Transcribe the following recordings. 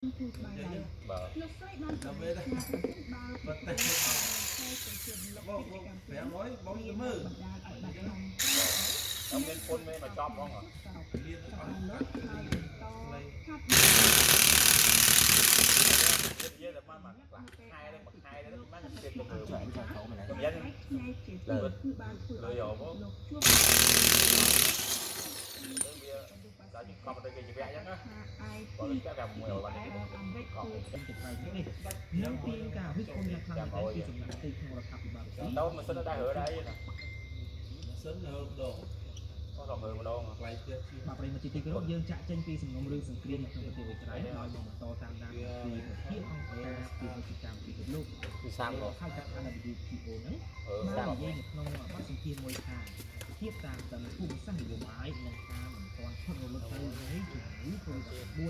Vâng. Ông nên phun mê mà chóp không hả? Giờ là mà hai đây, hai đây nó mang cái tiền từ người trong dân lời dầu không? Tại vì còn đây cái vẽ nhá, còn cái vẽ mùi là còn nâng tiên cả với con nhà thằng này thì chúng ta tìm theo là thập bảo đâu mà sân ở đây ở đây nè, sân hơn đồ có đồng người mà đâu mà quay tiếp mà bây giờ chỉ cái lúc dương chạy trên kia sừng ngông rương sừng kia mà trong cái tiêu trái nói mà to tam đam thì thiết ông ta thì một cái thì cái lúc thì sang rồi hai cặp anh là bị ổ nấy mà dây một nông mà bắt sừng kia môi thang thiết tam tầm phun sang nhiều mái nâng ta mình còn phân rồi lúc tay lấy chụp mũi tôi buôn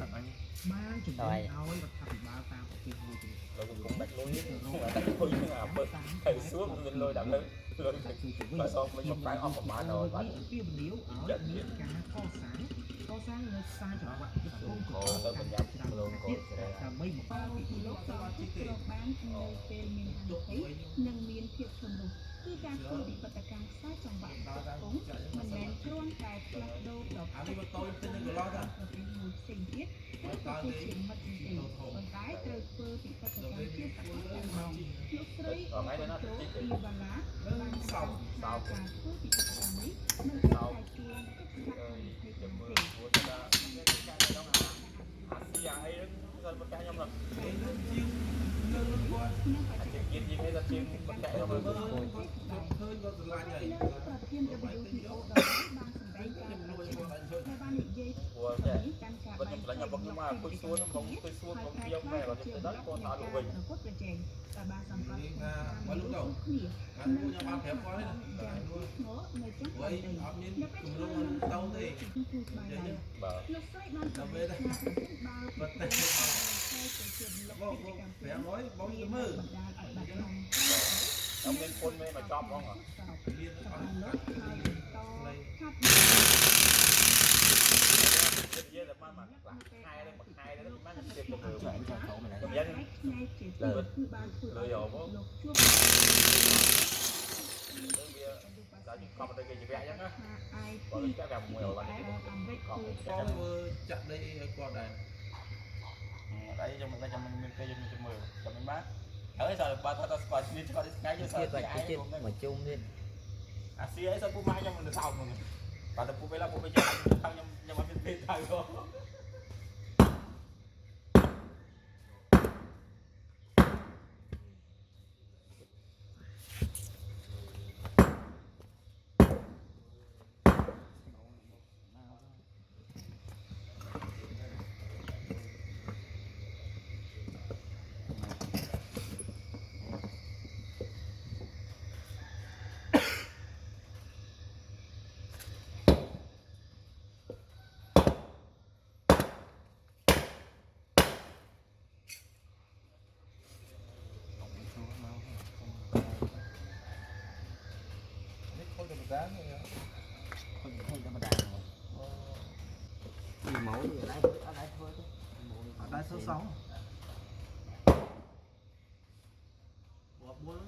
ba chụp mũi ao ấy và thập ba tam cái môi rồi cũng đánh lối đánh lối như là thầy xuống lên lôi đặng lôi và xong mình một cái off mà rồi và tiêu níu ở miếng cá kho sáng nơi xa cho bạn cái công cổ tôi mình nhập luôn cổ là mấy một lúc đó chiếc bán nơi tên miền Hàn thấy nâng miền thiệt thuần lụcคือการปฏิบัติการสร้างจังหวะของมันแมนร่วงกายพลัดโดดอกเป็นมูลสิ่งที่คือความเชื่อมั่นจริงคนตายเจอเปิดปฏิบัติการที่สักการมองยุคไรคนโตอีบาลาบางสาวการเพื่อปฏิบัติการนี้มันเป็นการเกี่ยวกับการให้ chấm ความ mưa เสี่ยง của chúng ta Asia ấy dân bất cả nhau là chuyện gì hay là chuyện bất cả nhau là hơn có từ lại nhảy của trẻ vẫn là nhập vào mà tôi xuống không yêu mẹ và thì đất con tháo đủ bình lúc đầu ăn mua nhà bán thép quá đấy vậy ông nhìn cùng lúc đâu thì bảo làm về đây vật tay vẽ nói bóng cái mơ ông nên phun mê mà chóp không hả? Giờ là mà hai đây nó mang cái tiền từ người trong dân lời dầu không? Tại vì còn đây cái vẽ nhá, còn cái vẽ mùi là còn chặt đây qua đây đấy cho mình cây cho mình cho mình mát ở giờ ba ta squat đi cho đi cái cho sao cái mà chung đi xí ấy sao cũng mai cho mình được sao mình và tập cũng là cũng bây giờ thằng nhưng mà mình biết thằng đó dáng này không cho mà đàn rồi mẫu gì ở đây thôi ở đây số 6 bỏ bốn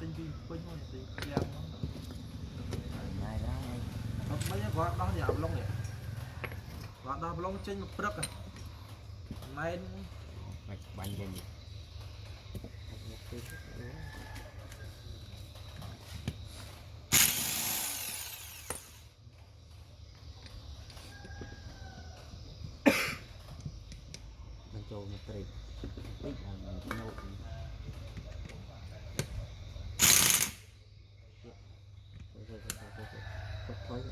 tinh vi quên thôi tinh giam ngày ra ngay mấy cái quạt đó giảm lông này quạt đó lông trên một đất này nay bánh cái gì cho một cái tích là một nâu thôi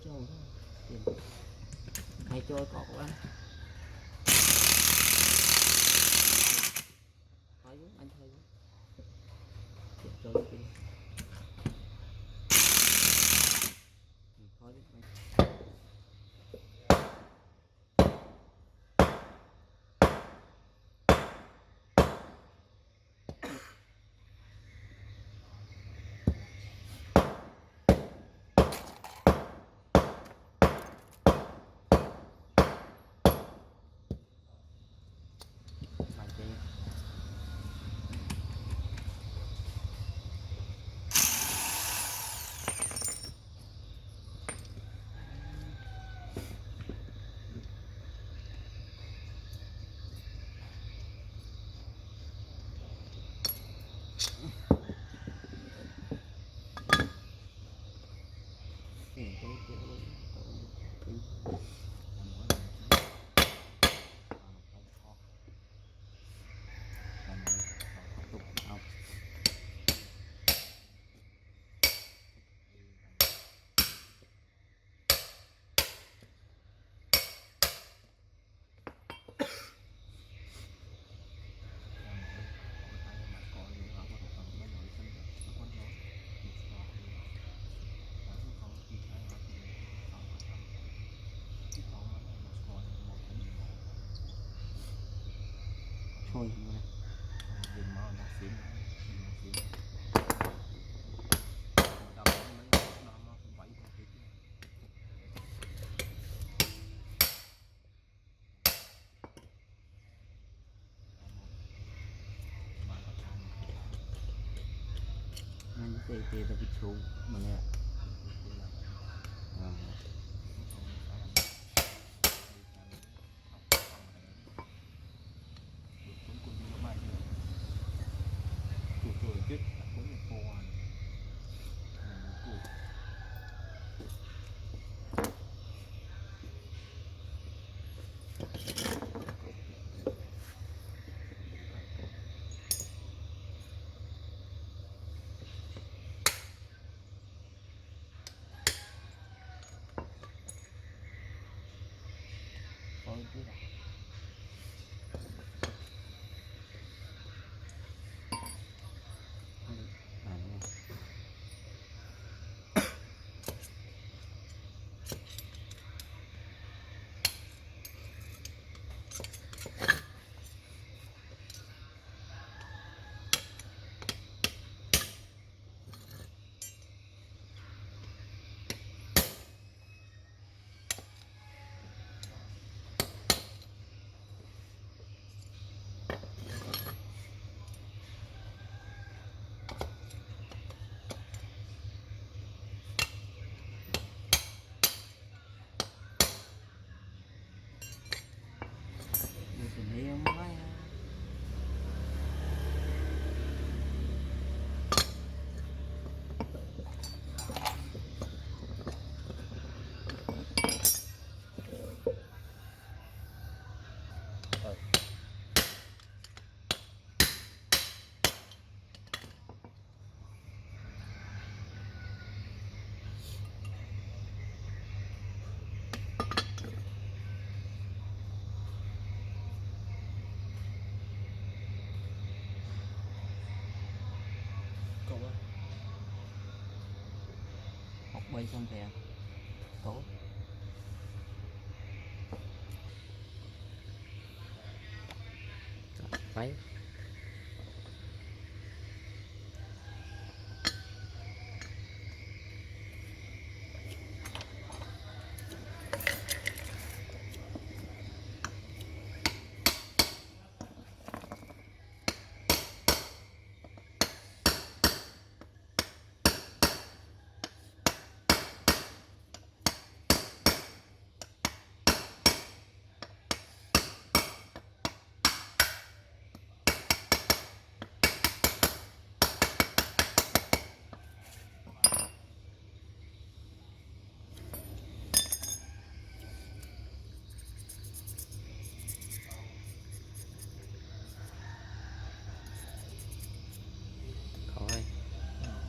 trâu hay trôi cọt quá thấy anh thấy trôi thôi cái kiểu đi tục học thôi nữa này đừng mò nó xíu đập nó vẫy một tí anh tê là bị trúng mà nè Good. Thôi cứ đặt học bay xong thì tốt váy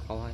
thôi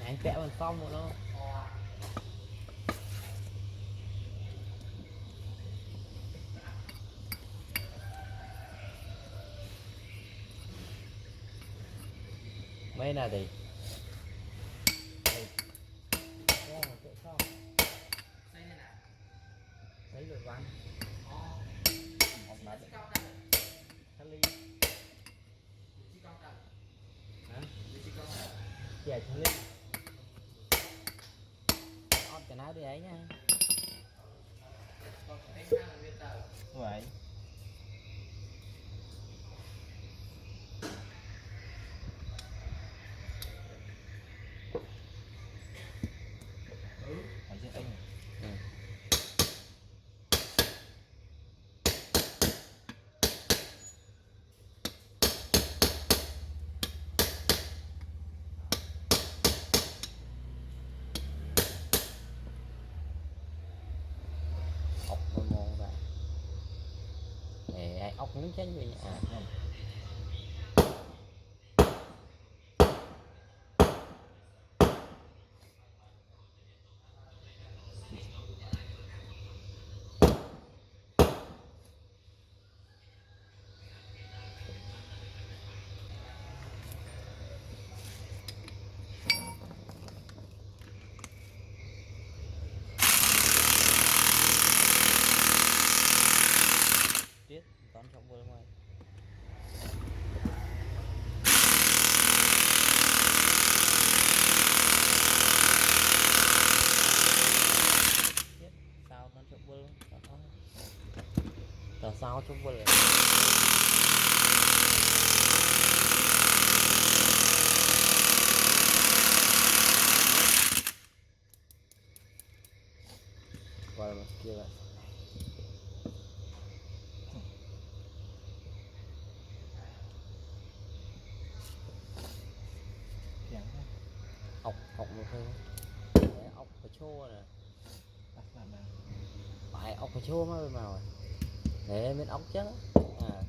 anh vẽ bằng xong rồi đó mấy nào thì lấy rồi bắn học lại vậy thôi đi on cái nào đi ấy nha vậy phải chứ anh ốc nó ngon vậy để ốc nó chết vì à không chết toán trọng vừa ngoài chết sao toán trọng vừa tao sao trọng vừa lại qua là kia lại ốc ốc một thôi ốc phải chua nè phải ốc phải chua mới màu để bên ốc chứ à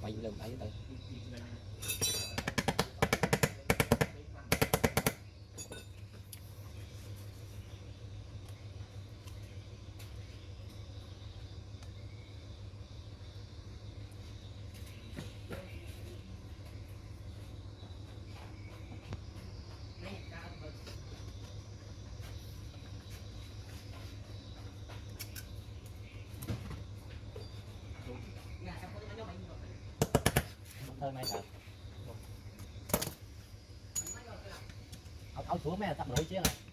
mày lần ấy đây thơ này thật áo xuống mẹ tập nổi chứ này